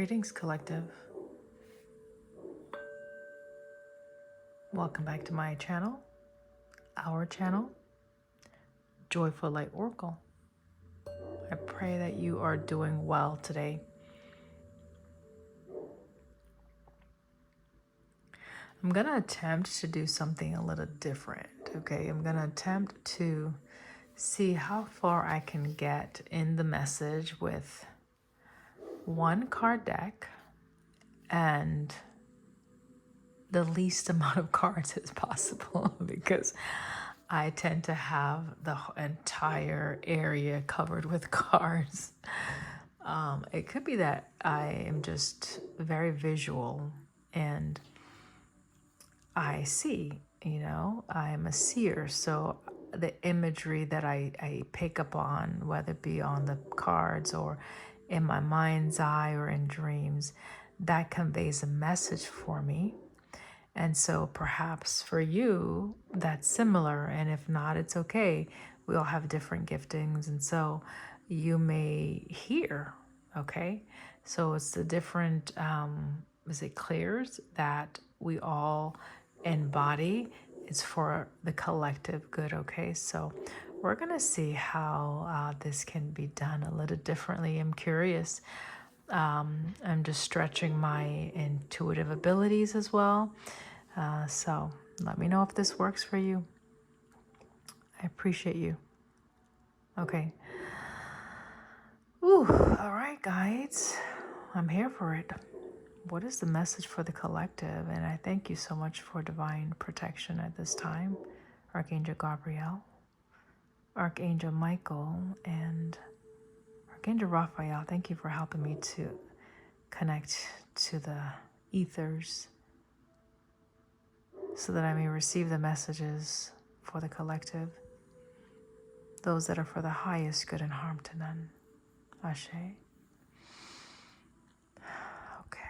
Greetings, collective. Welcome back to my channel, our channel, Joyful Light Oracle. I pray that you are doing well today. I'm going to attempt to do something a little different, okay? I'm going to attempt to see how far I can get in the message with one card deck and the least amount of cards as possible because I tend to have the entire area covered with cards. It could be that I am just very visual and I see, I'm a seer. So the imagery that I pick up on, whether it be on the cards or in my mind's eye or in dreams, that conveys a message for me. And so perhaps for you, that's similar. And if not, it's okay. We all have different giftings. And so you may hear, okay? So it's the different, as it clears, that we all embody. It's for the collective good, okay? So we're going to see how this can be done a little differently. I'm curious. I'm just stretching my intuitive abilities as well. So let me know if this works for you. I appreciate you. Okay. Ooh, all right, guys. I'm here for it. What is the message for the collective? And I thank you so much for divine protection at this time. Archangel Gabriel, Archangel Michael, and Archangel Raphael. Thank you for helping me to connect to the ethers so that I may receive the messages for the collective, those that are for the highest good and harm to none. Ashe. Okay.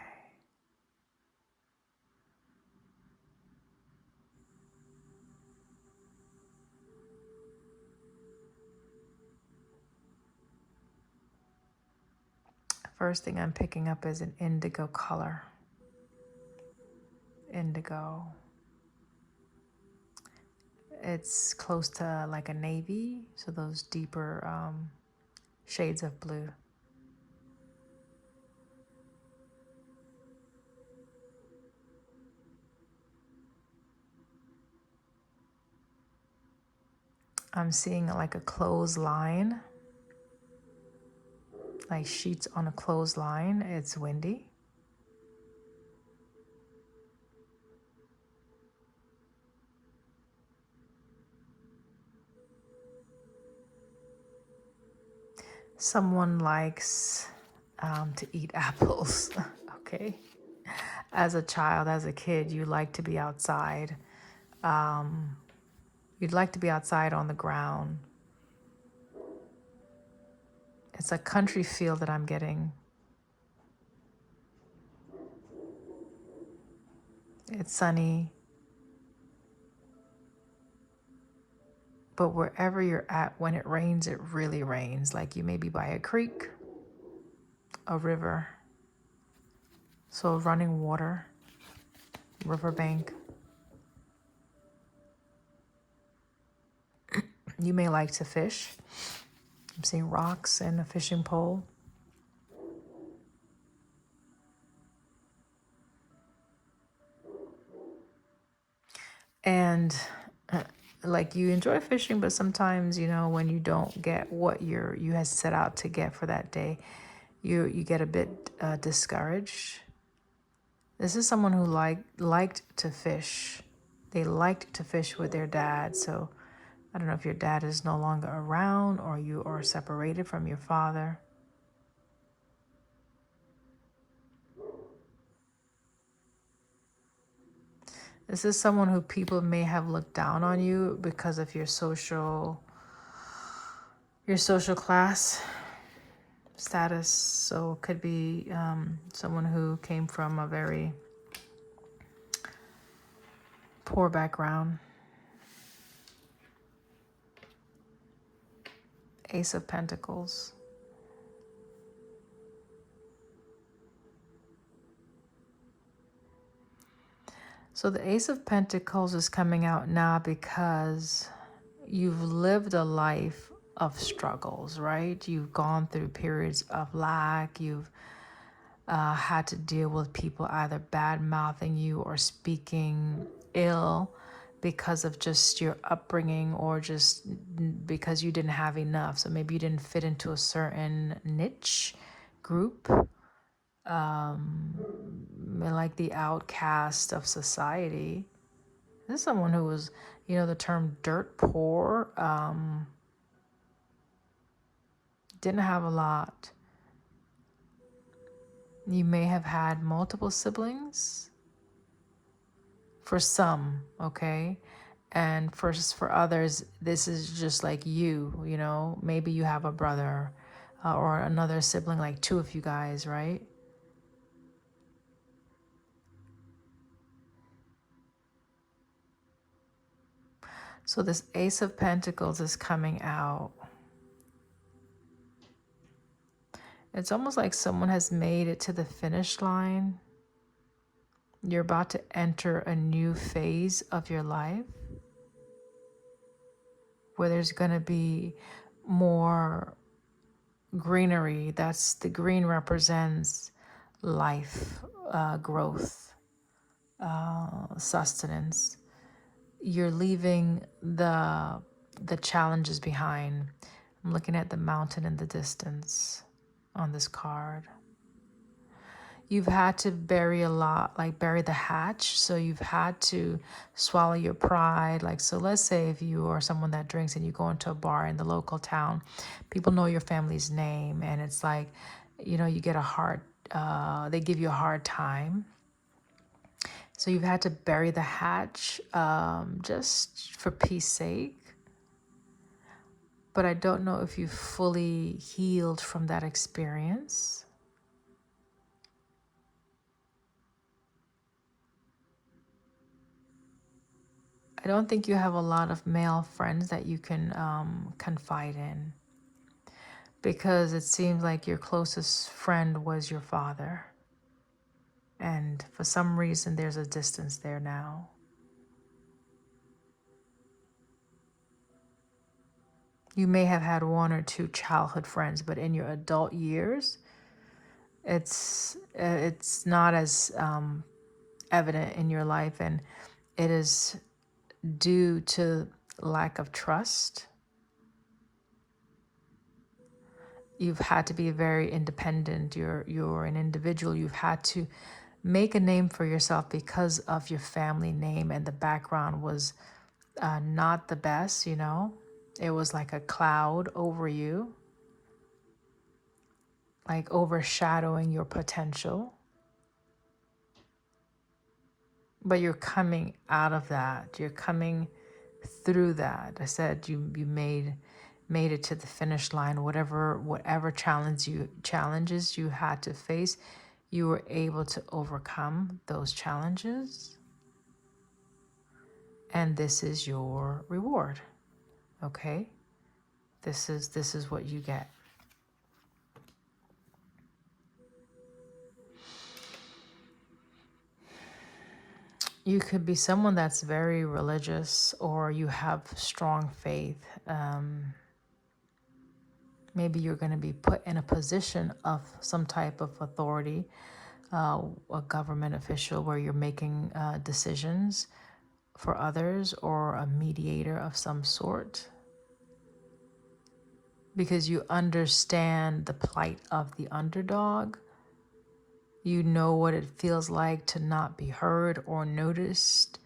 First thing I'm picking up is an indigo color. Indigo. It's close to like a navy, so those deeper shades of blue. I'm seeing like a clothesline, like sheets on a clothesline. It's windy. Someone likes to eat apples, okay? As a child, as a kid, you like to be outside. You'd like to be outside on the ground. It's a country feel that I'm getting. It's sunny. But wherever you're at, when it rains, it really rains. Like you may be by a creek, a river, so running water, riverbank. You may like to fish. I'm seeing rocks and a fishing pole. And like you enjoy fishing, but sometimes, when you don't get what you had set out to get for that day, you get a bit discouraged. This is someone who liked to fish. They liked to fish with their dad. So I don't know if your dad is no longer around or you are separated from your father. This is someone who people may have looked down on you because of your social class status. So it could be someone who came from a very poor background. Ace of Pentacles. So the Ace of Pentacles is coming out now because you've lived a life of struggles, right? You've gone through periods of lack. You've had to deal with people either bad mouthing you or speaking ill because of just your upbringing or just because you didn't have enough. So maybe you didn't fit into a certain niche group, like the outcast of society. This is someone who was, the term dirt poor, didn't have a lot. You may have had multiple siblings for some, okay? And for others, this is just like maybe you have a brother or another sibling, like two of you guys, right? So this Ace of Pentacles is coming out. It's almost like someone has made it to the finish line. You're about to enter a new phase of your life where there's going to be more greenery. That's the green represents life, growth, sustenance. You're leaving the challenges behind. I'm looking at the mountain in the distance on this card. You've had to bury a lot, like bury the hatch. So you've had to swallow your pride. Like, so let's say if you are someone that drinks and you go into a bar in the local town, people know your family's name. And it's like, you get they give you a hard time. So you've had to bury the hatch just for peace sake. But I don't know if you've fully healed from that experience. I don't think you have a lot of male friends that you can confide in, because it seems like your closest friend was your father. And for some reason, there's a distance there now. You may have had one or two childhood friends, but in your adult years, it's not as evident in your life, and it is due to lack of trust. You've had to be very independent. You're an individual. You've had to make a name for yourself because of your family name, and the background was not the best. It was like a cloud over you, like overshadowing your potential. But you're coming out of that. You're coming through that. I said you made it to the finish line. Whatever challenges you had to face, you were able to overcome those challenges. And this is your reward. Okay? This is what you get. You could be someone that's very religious, or you have strong faith. Maybe you're going to be put in a position of some type of authority, a government official, where you're making decisions for others, or a mediator of some sort, because you understand the plight of the underdog. You know what it feels like to not be heard or noticed.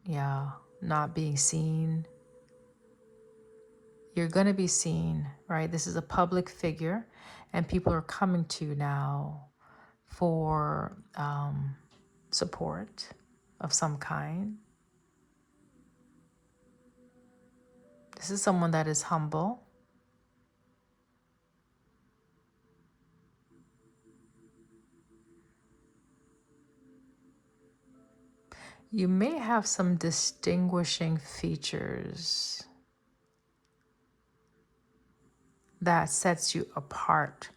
Yeah, not being seen. You're going to be seen, right? This is a public figure, and people are coming to you now for support of some kind. This is someone that is humble. You may have some distinguishing features that sets you apart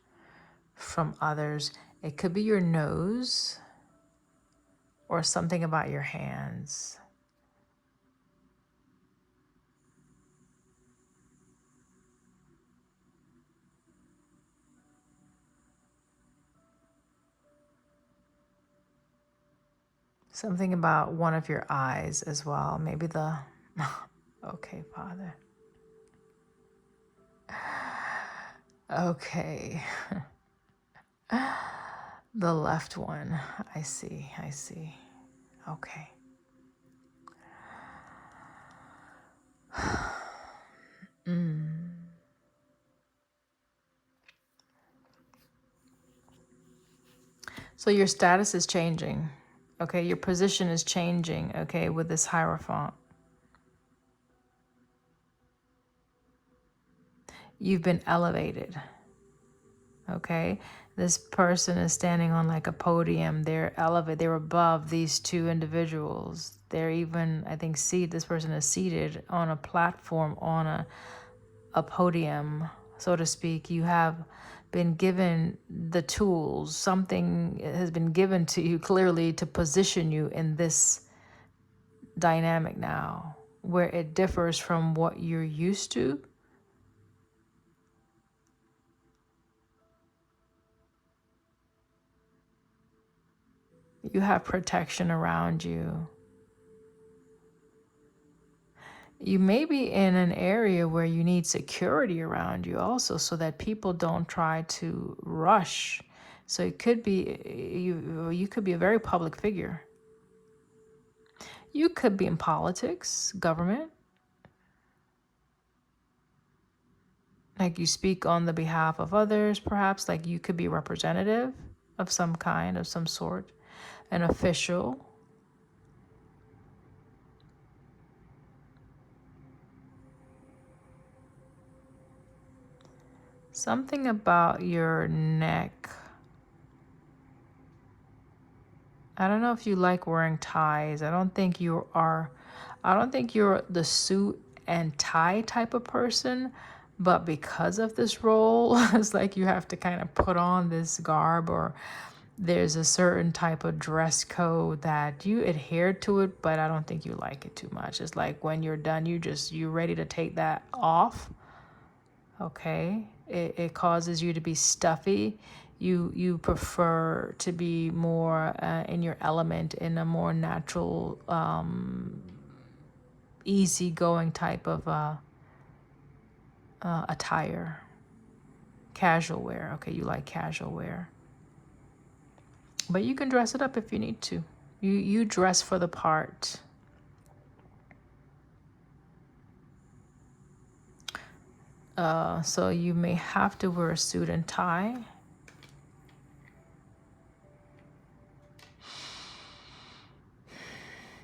from others. It could be your nose. or something about your hands. Something about one of your eyes as well. Maybe the, okay, Father. Okay. The left one. I see. I see. Okay. So your status is changing. Okay. Your position is changing. Okay. With this Hierophant. You've been elevated. Okay. This person is standing on like a podium. They're elevated. They're above these two individuals. They're even, I think, this person is seated on a platform, on a podium, so to speak. You have been given the tools. Something has been given to you clearly to position you in this dynamic now, where it differs from what you're used to. You have protection around you. You may be in an area where you need security around you also, so that people don't try to rush. So it could be you could be a very public figure. You could be in politics, government. Like you speak on the behalf of others, perhaps. Like you could be a representative of some kind, of some sort, an official. Something about your neck. I don't know if you like wearing ties. I don't think you're the suit and tie type of person, but because of this role, it's like you have to kind of put on this garb, or there's a certain type of dress code that you adhere to it, but I don't think you like it too much. It's like when you're done, you're ready to take that off. Okay, it causes you to be stuffy. You prefer to be more in your element, in a more natural, easygoing type of attire. Casual wear. Okay, you like casual wear, but you can dress it up if you need to. You dress for the part. So you may have to wear a suit and tie.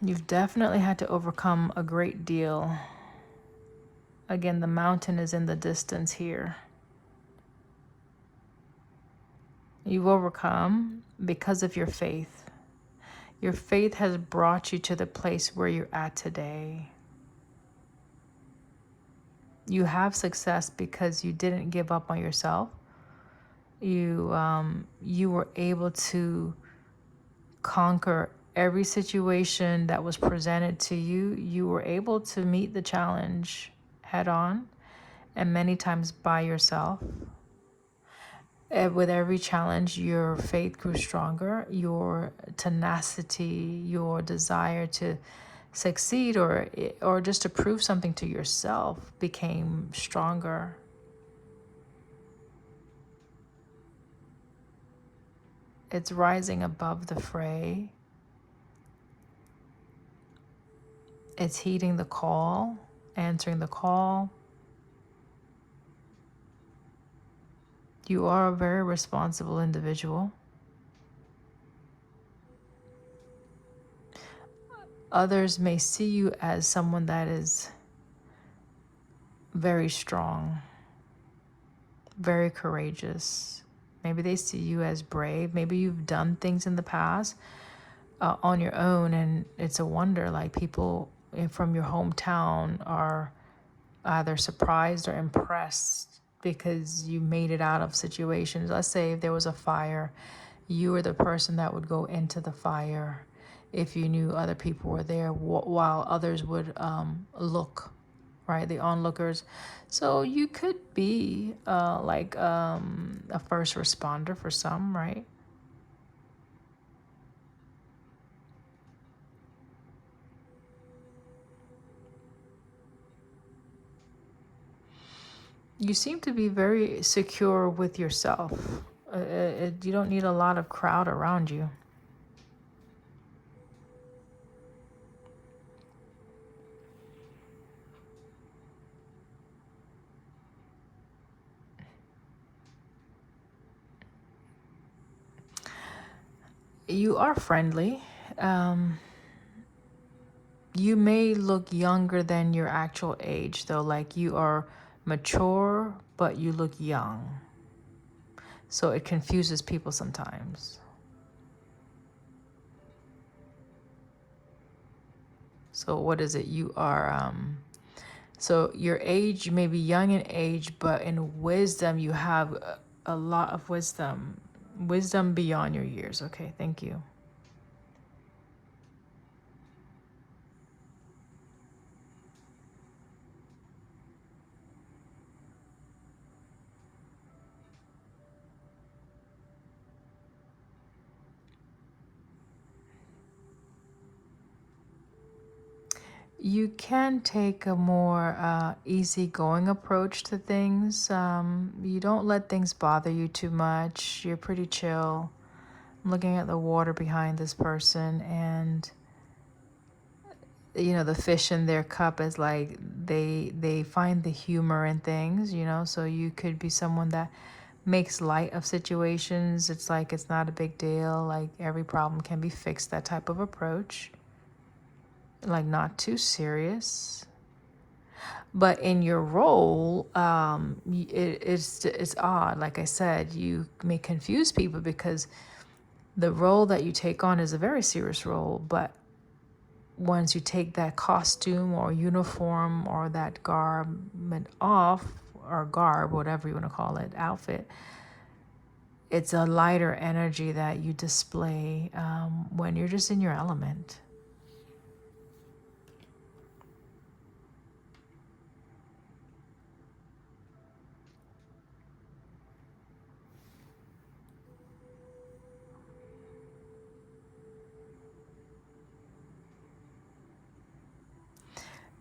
You've definitely had to overcome a great deal. Again, the mountain is in the distance here. You've overcome because of your faith. Your faith has brought you to the place where you're at today. You have success because you didn't give up on yourself. You were able to conquer every situation that was presented to you. You were able to meet the challenge head on, and many times by yourself. With every challenge, your faith grew stronger, your tenacity, your desire to succeed, or just to prove something to yourself, became stronger. It's rising above the fray. It's heeding the call, answering the call. You are a very responsible individual. Others may see you as someone that is very strong, very courageous. Maybe they see you as brave. Maybe you've done things in the past on your own, and it's a wonder, like people from your hometown are either surprised or impressed because you made it out of situations. Let's say if there was a fire, you were the person that would go into the fire. if you knew other people were there while others would look, right? The onlookers. So you could be like a first responder for some, right? You seem to be very secure with yourself. You don't need a lot of crowd around you. You are friendly. Um, you may look younger than your actual age, though. Like you are mature, but you look young. So it confuses people sometimes. So what is it? You are, so your age, you may be young in age, but in wisdom, you have a lot of wisdom. Wisdom beyond your years. Okay, thank you. You can take a more easygoing approach to things. You don't let things bother you too much. You're pretty chill. I'm looking at the water behind this person, and you know the fish in their cup is like they find the humor in things. You know, so you could be someone that makes light of situations. It's like it's not a big deal. Like every problem can be fixed. That type of approach. Like not too serious. But in your role, it's odd. Like I said, you may confuse people because the role that you take on is a very serious role. But once you take that costume or uniform or that garment off, or garb, whatever you want to call it, outfit, it's a lighter energy that you display when you're just in your element.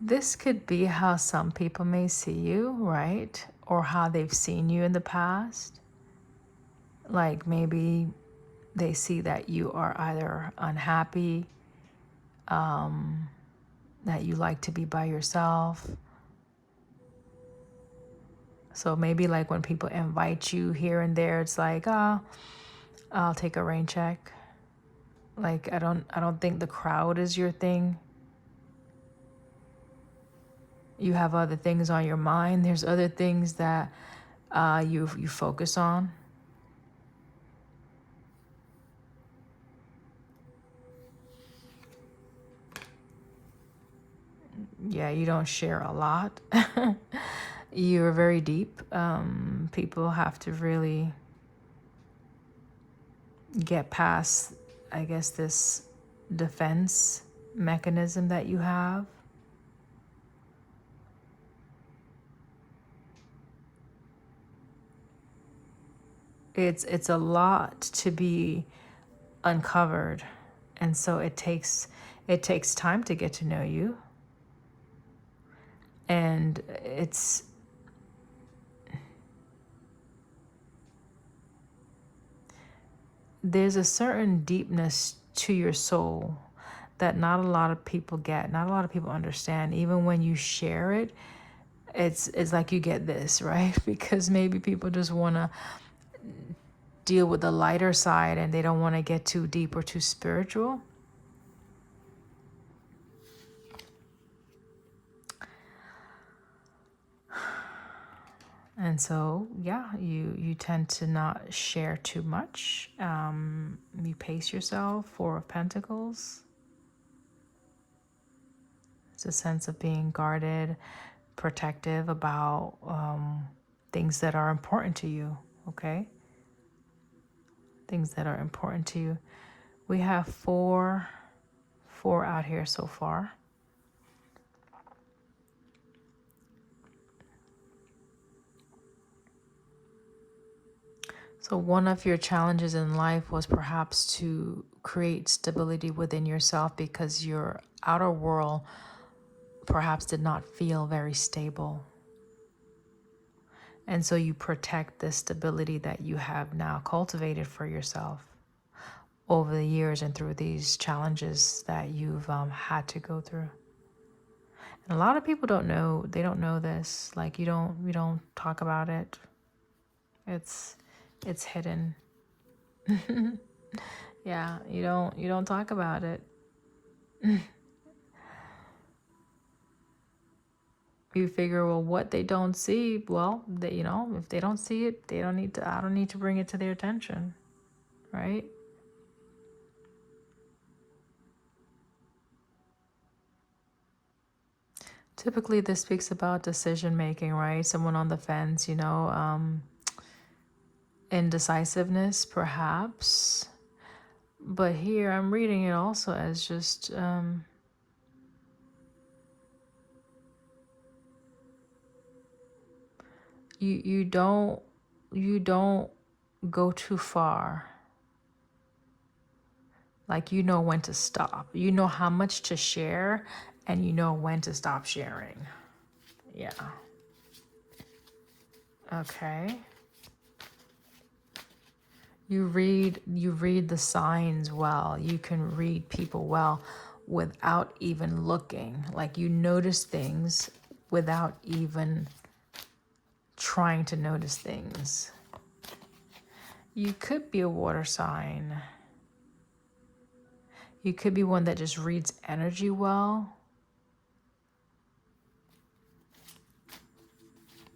This could be how some people may see you, right? Or how they've seen you in the past. Like maybe they see that you are either unhappy, that you like to be by yourself. So maybe like when people invite you here and there, it's like, oh, I'll take a rain check. Like I don't think the crowd is your thing. You have other things on your mind. There's other things that you focus on. Yeah, you don't share a lot. You're very deep. People have to really get past, I guess, this defense mechanism that you have. It's a lot to be uncovered, and so it takes time to get to know you, and there's a certain deepness to your soul that not a lot of people get, not a lot of people understand. Even when you share it, it's like you get this, right? Because maybe people just want to deal with the lighter side and they don't want to get too deep or too spiritual. And so, yeah, you tend to not share too much. You pace yourself. Four of Pentacles. It's a sense of being guarded, protective about things that are important to you, okay? Things that are important to you. We have 4 4 out here so far. So one of your challenges in life was perhaps to create stability within yourself because your outer world perhaps did not feel very stable. And so you protect the stability that you have now cultivated for yourself over the years and through these challenges that you've had to go through. And a lot of people don't know, they don't know this. Like we don't talk about it. It's hidden. Yeah, you don't talk about it. You figure, well, what they don't see, well, they, if they don't see it, they don't need to, I don't need to bring it to their attention, right? Typically, this speaks about decision making, right? Someone on the fence, indecisiveness, perhaps. But here, I'm reading it also as just you don't go too far. Like you know when to stop. You know how much to share, and you know when to stop sharing. Yeah. Okay. You read the signs well. You can read people well without even looking. Like you notice things without even trying to notice things. You could be a water sign. You could be one that just reads energy well.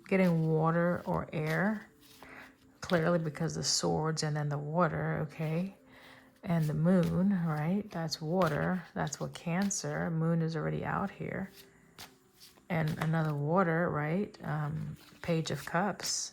Getting water or air. Clearly because the swords and then the water, okay? And the moon, right? That's water. That's what Cancer. Moon is already out here. And another water, right? Page of Cups.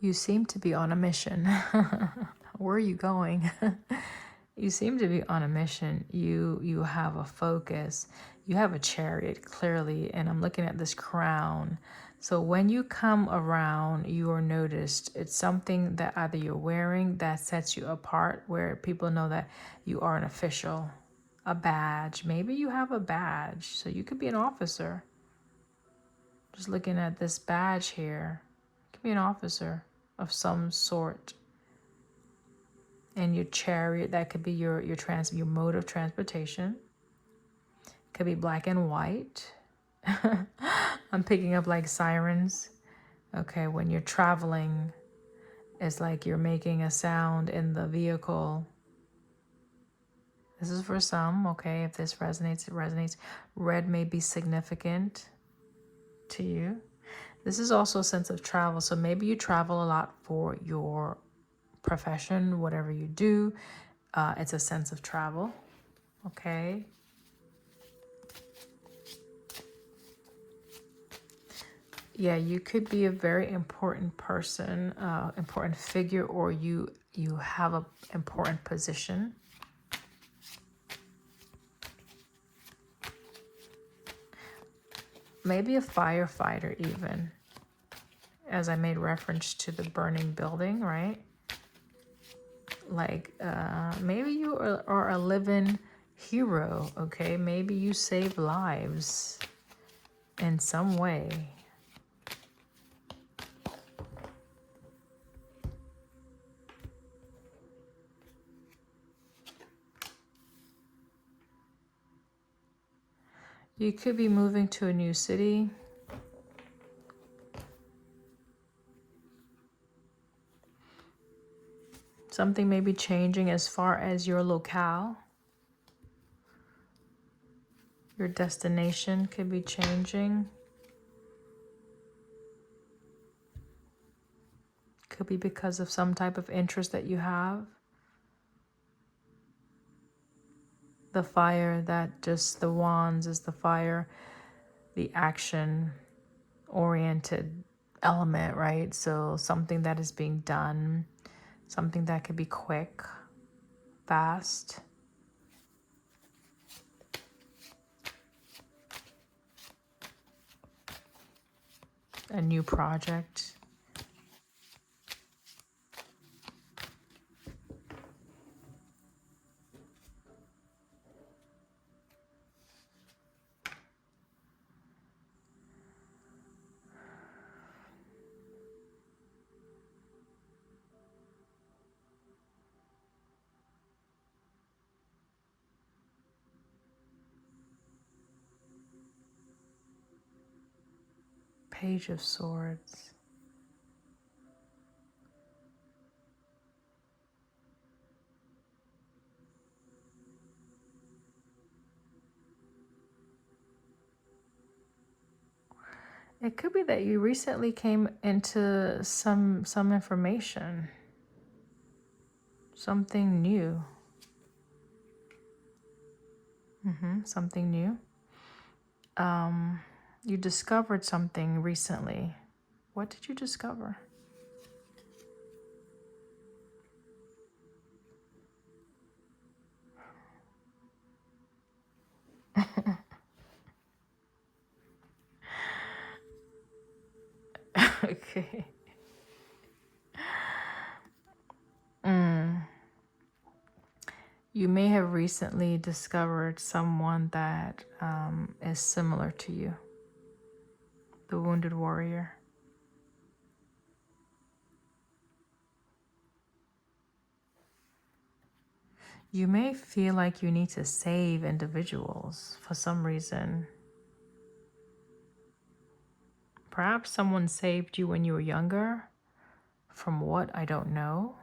You seem to be on a mission. Where are you going? You seem to be on a mission. You have a focus. You have a chariot, clearly, and I'm looking at this crown. So when you come around, you are noticed. It's something that either you're wearing that sets you apart, where people know that you are an official. A badge. Maybe you have a badge. So you could be an officer. Just looking at this badge here. You could be an officer of some sort. And your chariot, that could be your mode of transportation. Could be black and white. I'm picking up like sirens. Okay, when you're traveling, it's like you're making a sound in the vehicle. This is for some, okay? If this resonates, it resonates. Red may be significant to you. This is also a sense of travel. So maybe you travel a lot for your profession, whatever you do. It's a sense of travel, okay? Yeah, you could be a very important person, important figure, or you have an important position. Maybe a firefighter even, as I made reference to the burning building, right? Like maybe you are a living hero, okay? Maybe you save lives in some way. You could be moving to a new city. Something may be changing as far as your locale. Your destination could be changing. Could be because of some type of interest that you have. The fire, that just the wands is the fire, the action oriented element, right? So something that is being done, something that could be quick, fast. A new project. Page of Swords. It could be that you recently came into some information, something new. Something new. You discovered something recently. What did you discover? Okay. You may have recently discovered someone that is similar to you, the wounded warrior. You may feel like you need to save individuals for some reason. Perhaps someone saved you when you were younger. From what, I don't know.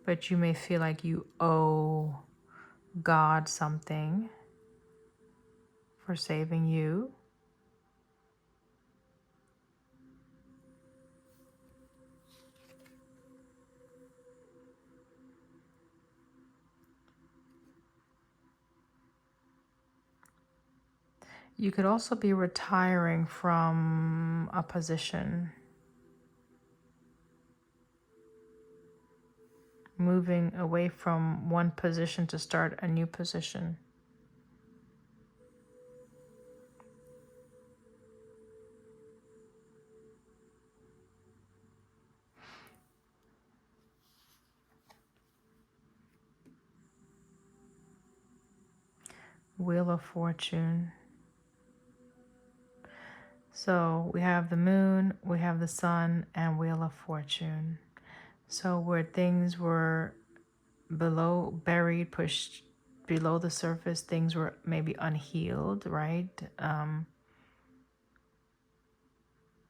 But you may feel like you owe God something for saving you. You could also be retiring from a position, moving away from one position to start a new position. Wheel of Fortune. So we have the moon, we have the sun, and Wheel of Fortune. So where things were below, buried, pushed below the surface, things were maybe unhealed, right?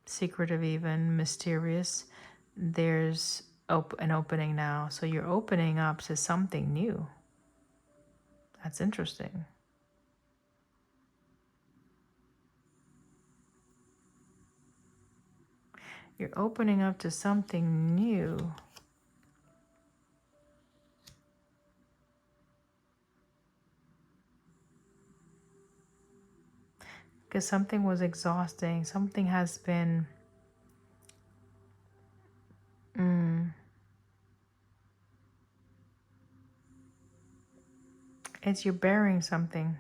Secretive, even mysterious. There's an opening now. So you're opening up to something new. That's interesting. You're opening up to something new. Because something was exhausting. Something has been... It's you're bearing something.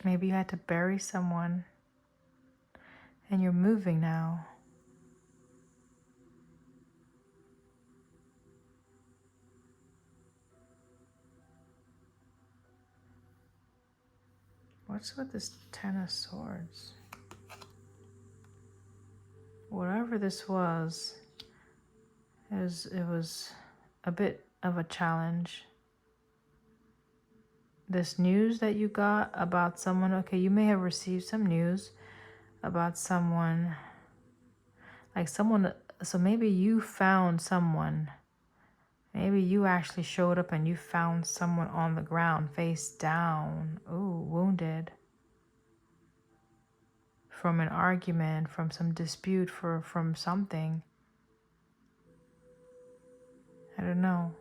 Maybe you had to bury someone. And you're moving now. What's with this Ten of Swords? Whatever this was, it was a bit of a challenge. This news that you got about someone, okay, you may have received some news about someone, like someone, so maybe you found someone. Maybe you actually showed up and you found someone on the ground, face down. Ooh, wounded. from an argument, from some dispute, from something. I don't know.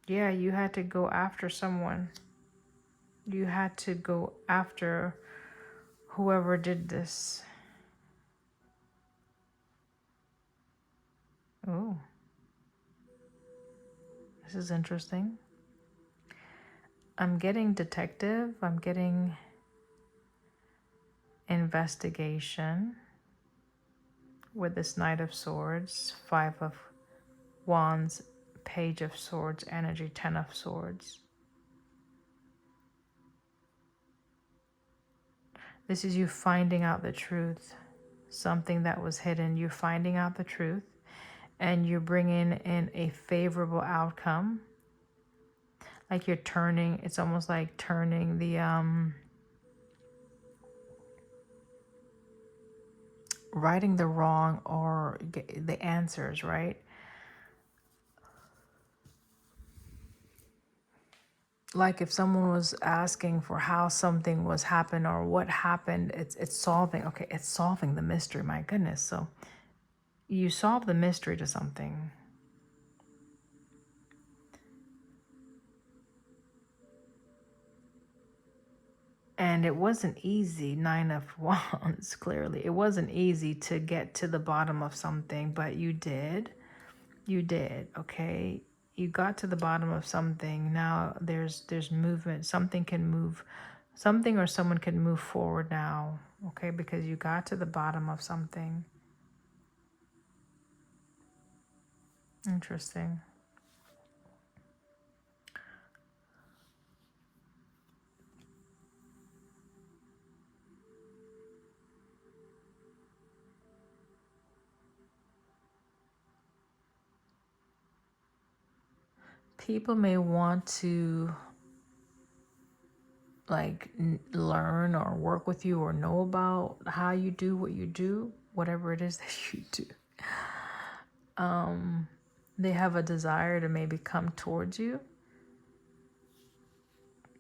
Yeah, you had to go after someone. You had to go after whoever did this. Oh, this is interesting. I'm getting detective. I'm getting investigation with this Knight of Swords, Five of Wands, Page of Swords, energy, 10 of Swords. This is you finding out the truth. Something that was hidden. You're finding out the truth and you're bringing in a favorable outcome. Like you're turning, it's almost like turning the righting the wrong or the answers, right? Like if someone was asking for how something was happened or what happened, it's solving. Okay, it's solving the mystery. My goodness. So you solve the mystery to something. And it wasn't easy, 9 of Wands, clearly. It wasn't easy to get to the bottom of something, but you did. You did, okay? You got to the bottom of something. Now there's movement. Something can move. Something or someone can move forward now, okay? Because you got to the bottom of something. Interesting. People may want to like learn or work with you or know about how you do what you do, whatever it is that you do. They have a desire to maybe come towards you.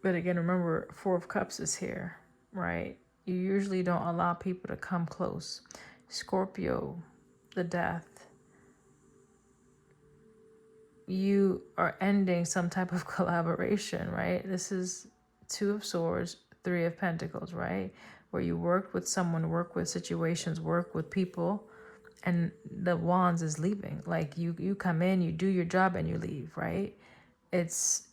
But again, remember, 4 of Cups is here, right? You usually don't allow people to come close. Scorpio, the death. You are ending some type of collaboration, right? This is 2 of Swords, 3 of Pentacles, right? Where you worked with someone, work with situations, work with people, and the Wands is leaving. Like you come in, you do your job, and you leave, right? It's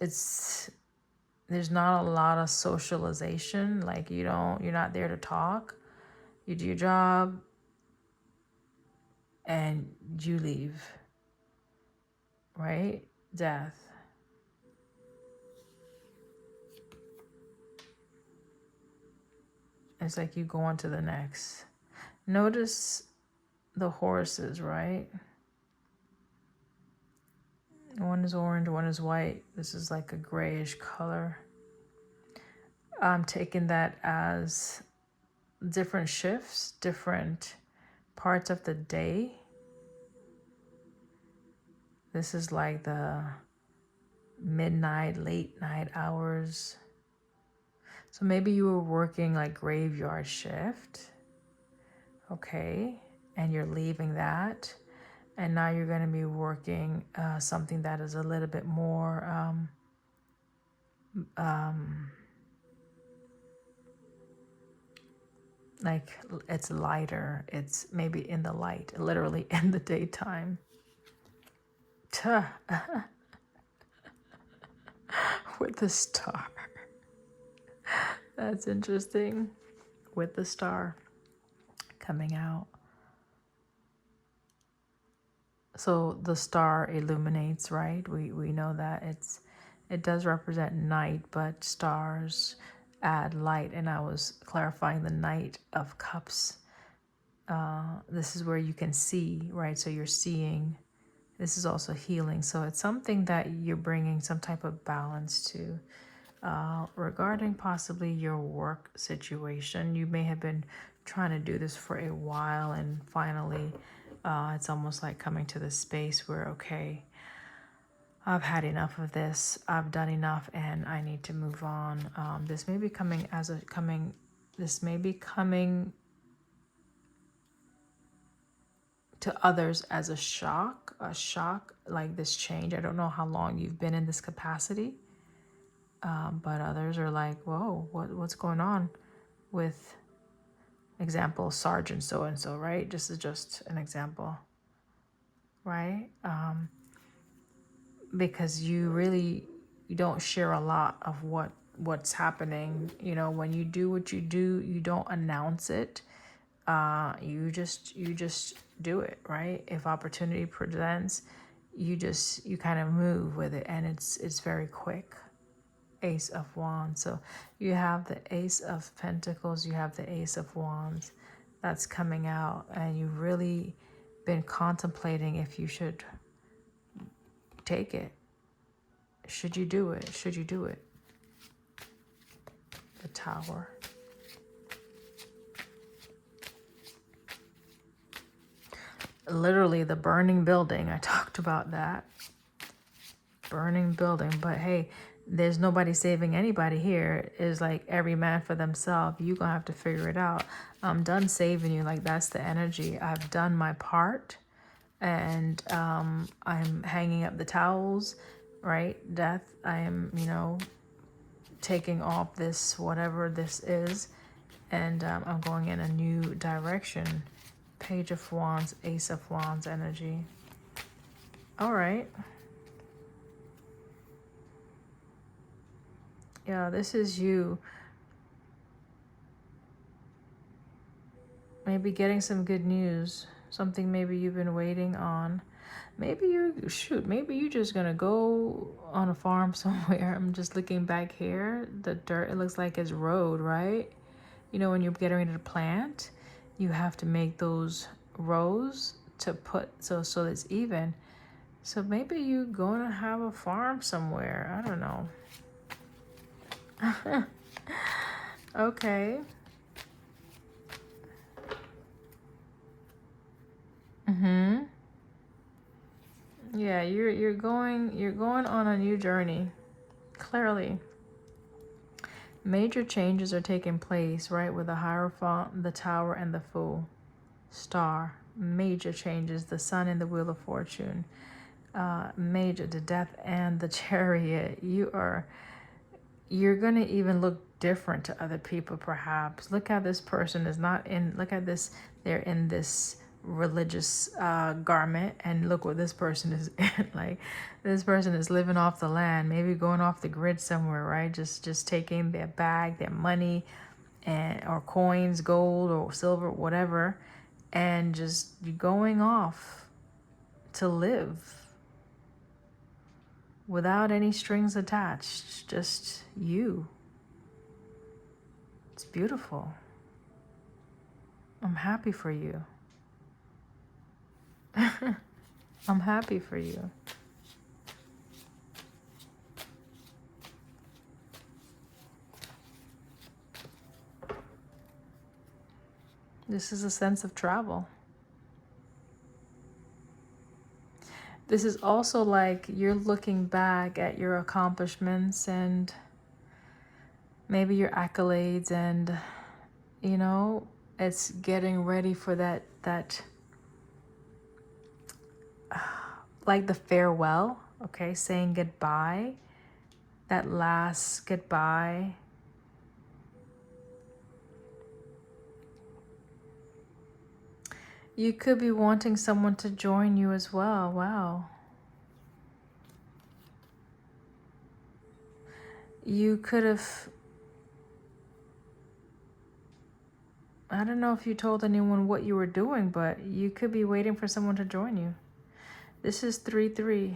there's not a lot of socialization. Like you're not there to talk. You do your job and you leave, right? Death. It's like you go on to the next. Notice the horses, right? One is orange, one is white. This is like a grayish color. I'm taking that as different shifts, different parts of the day. This is like the midnight, late night hours. So maybe you were working like graveyard shift, okay, and you're leaving that, and now you're going to be working something that is a little bit more like it's lighter. It's maybe in the light, literally in the daytime. Tuh. With the star. That's interesting. With the star coming out. So the star illuminates, right? We know that it does represent night, but stars add light. And I was clarifying the Knight of Cups. This is where you can see, right? So you're seeing. This is also healing. So it's something that you're bringing some type of balance to. Regarding possibly your work situation, you may have been trying to do this for a while, and finally it's almost like coming to the space where, okay, I've had enough of this. I've done enough, and I need to move on. This may be coming as a coming. This may be coming to others as a shock like this change. I don't know how long you've been in this capacity, but others are like, "Whoa, what's going on?" With example, Sergeant so and so, right? This is just an example, right? Because you don't share a lot of what's happening. You know, when you do what you do, you don't announce it. You just do it, right? If opportunity presents, you kind of move with it, and it's very quick. Ace of Wands. So you have the Ace of Pentacles, you have the Ace of Wands that's coming out, and you've really been contemplating if you should take it. Should you do it? Should you do it? The Tower. Literally the burning building. I talked about that. Burning building. But hey, there's nobody saving anybody here. It's like every man for themselves. You're going to have to figure it out. I'm done saving you. Like, that's the energy. I've done my part. And I'm hanging up the towels, right? Death. I am, taking off this, whatever this is. And I'm going in a new direction. Page of Wands, Ace of Wands energy. All right. Yeah, this is you. Maybe getting some good news. Something maybe you've been waiting on. Maybe maybe you're just gonna go on a farm somewhere. I'm just looking back here. The dirt, it looks like it's road, right? You know, when you're getting ready to plant, you have to make those rows to put so it's even. So maybe you're gonna have a farm somewhere. I don't know. Okay. Yeah, you're going on a new journey. Clearly. Major changes are taking place, right? With the Hierophant, the Tower, and the Fool. Star. Major changes. The Sun and the Wheel of Fortune. Major, the Death and the Chariot. You're going to even look different to other people, perhaps. Look how this person is not in, look at this, they're in this religious garment, and look what this person is in. Like, this person is living off the land, maybe going off the grid somewhere, right? Just taking their bag, their money, or coins, gold or silver, whatever, and just going off to live without any strings attached. Just you. It's beautiful. I'm happy for you. I'm happy for you. This is a sense of travel. This is also like you're looking back at your accomplishments and maybe your accolades, and it's getting ready for that like the farewell, okay, saying goodbye, that last goodbye. You could be wanting someone to join you as well. Wow. You could have, I don't know if you told anyone what you were doing, but you could be waiting for someone to join you. This is 3-3.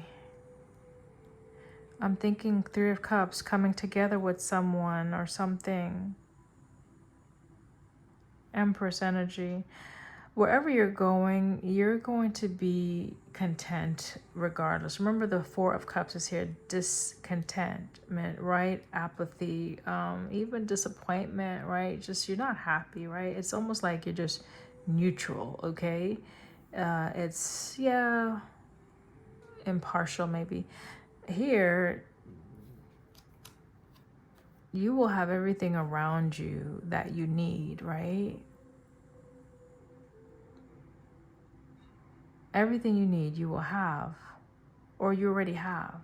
I'm thinking 3 of Cups, coming together with someone or something. Empress energy. Wherever you're going to be content regardless. Remember, the 4 of Cups is here. Discontentment, right? Apathy, even disappointment, right? Just, you're not happy, right? It's almost like you're just neutral, okay? It's, yeah, impartial maybe. here, you will have everything around you that you need, right? Everything you need, you will have, or you already have.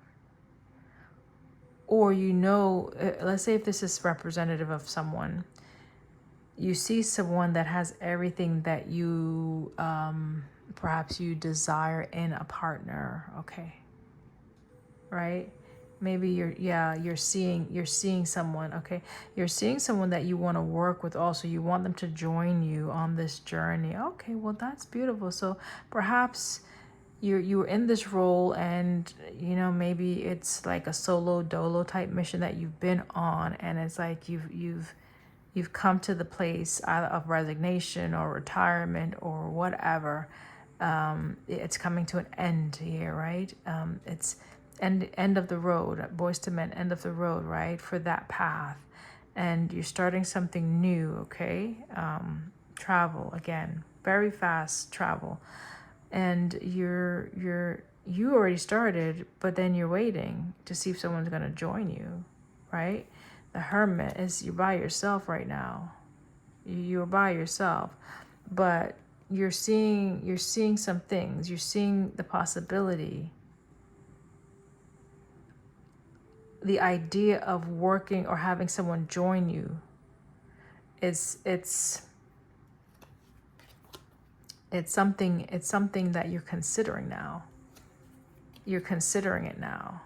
Or you know, let's say if this is representative of someone, you see someone that has everything that you perhaps you desire in a partner, okay? Right? Maybe you're seeing someone, okay? You're seeing someone that you want to work with also. You want them to join you on this journey. Okay, well that's beautiful. So perhaps you're in this role, and you know, maybe it's like a solo dolo type mission that you've been on, and it's like you've come to the place either of resignation or retirement or whatever. It's coming to an end here, right? It's end of the road, Boys to Men, end of the road, right? For that path, and you're starting something new, okay? Travel again, very fast travel, and you already started, but then you're waiting to see if someone's gonna join you, right? The Hermit is you're by yourself right now. You're by yourself, but you're seeing some things. You're seeing the possibility, the idea of working or having someone join you. It's something that you're considering now. You're considering it now.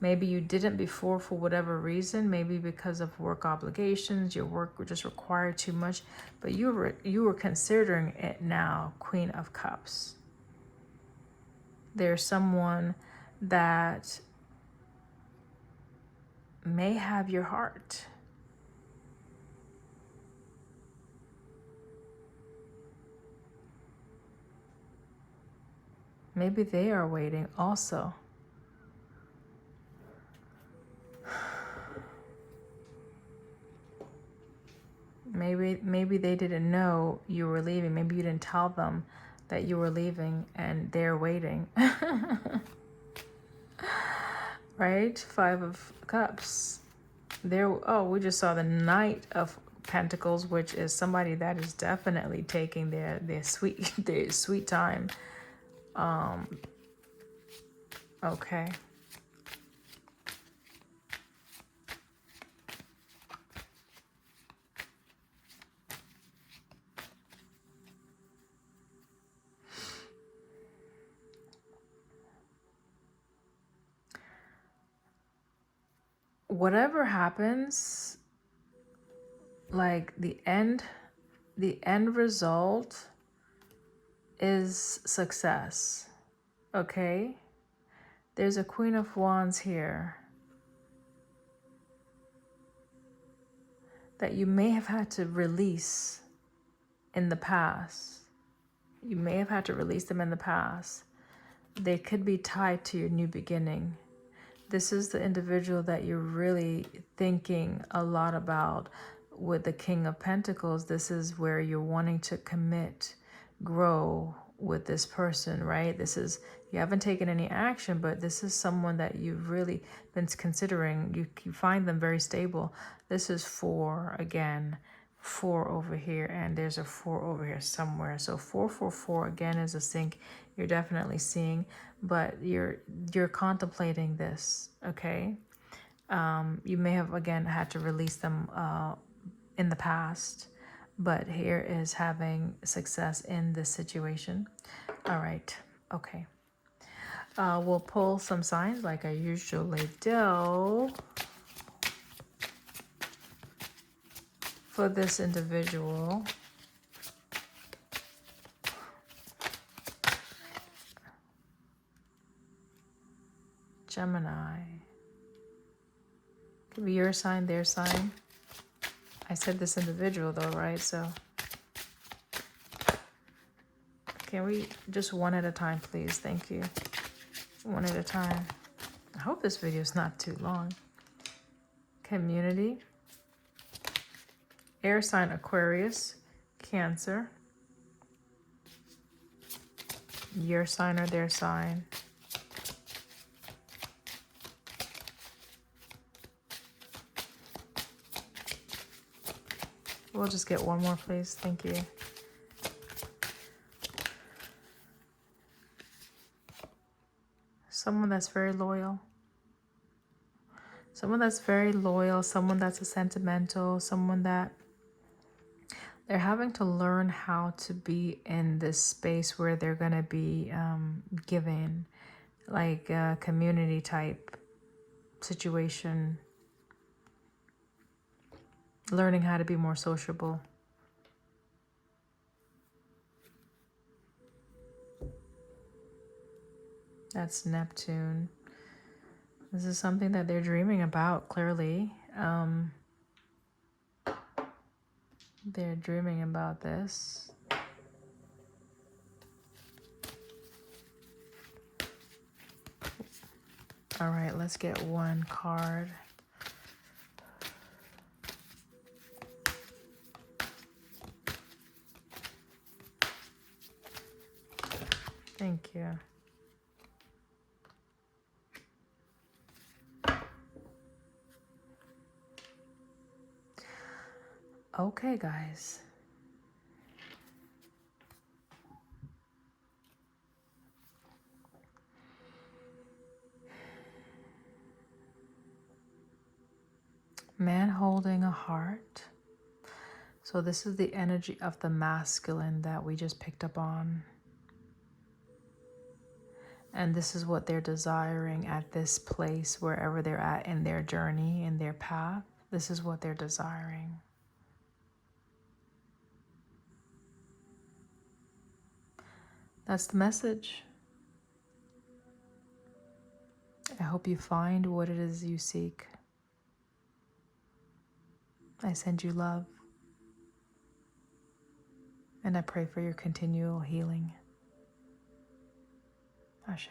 Maybe you didn't before for whatever reason, maybe because of work obligations, your work just required too much, but you were considering it now, Queen of Cups. There's someone that may have your heart. Maybe they are waiting also. Maybe they didn't know you were leaving. Maybe you didn't tell them that you were leaving, and they're waiting. Right? 5 of Cups. We just saw the Knight of Pentacles, which is somebody that is definitely taking their sweet time. Okay. Whatever happens, like the end result is success. Okay? There's a Queen of Wands here that you may have had to release in the past. You may have had to release them in the past. They could be tied to your new beginning. This is the individual that you're really thinking a lot about with the King of Pentacles. This is where you're wanting to commit, grow with this person, right? You haven't taken any action, but this is someone that you've really been considering. You find them very stable. This is 4 again. 4 over here, and there's a 4 over here somewhere. So 444 again is a sync you're definitely seeing, but you're contemplating this, okay? You may have again had to release them in the past, but here is having success in this situation. All right, okay. We'll pull some signs like I usually do for this individual. Gemini. Could be your sign, their sign. I said this individual though, right? So can we just one at a time, please? Thank you. One at a time. I hope this video is not too long. Community. Air sign Aquarius, Cancer. Your sign or their sign. We'll just get one more, please. Thank you. Someone that's very loyal. Someone that's very loyal. Someone that's a sentimental. Someone that they're having to learn how to be in this space where they're going to be giving, like a community type situation. Learning how to be more sociable. That's Neptune. This is something that they're dreaming about, clearly. They're dreaming about this. All right, let's get one card. Thank you. Okay, guys. Man holding a heart. So this is the energy of the masculine that we just picked up on. And this is what they're desiring at this place, wherever they're at in their journey, in their path. This is what they're desiring. That's the message. I hope you find what it is you seek. I send you love. And I pray for your continual healing. Ashe.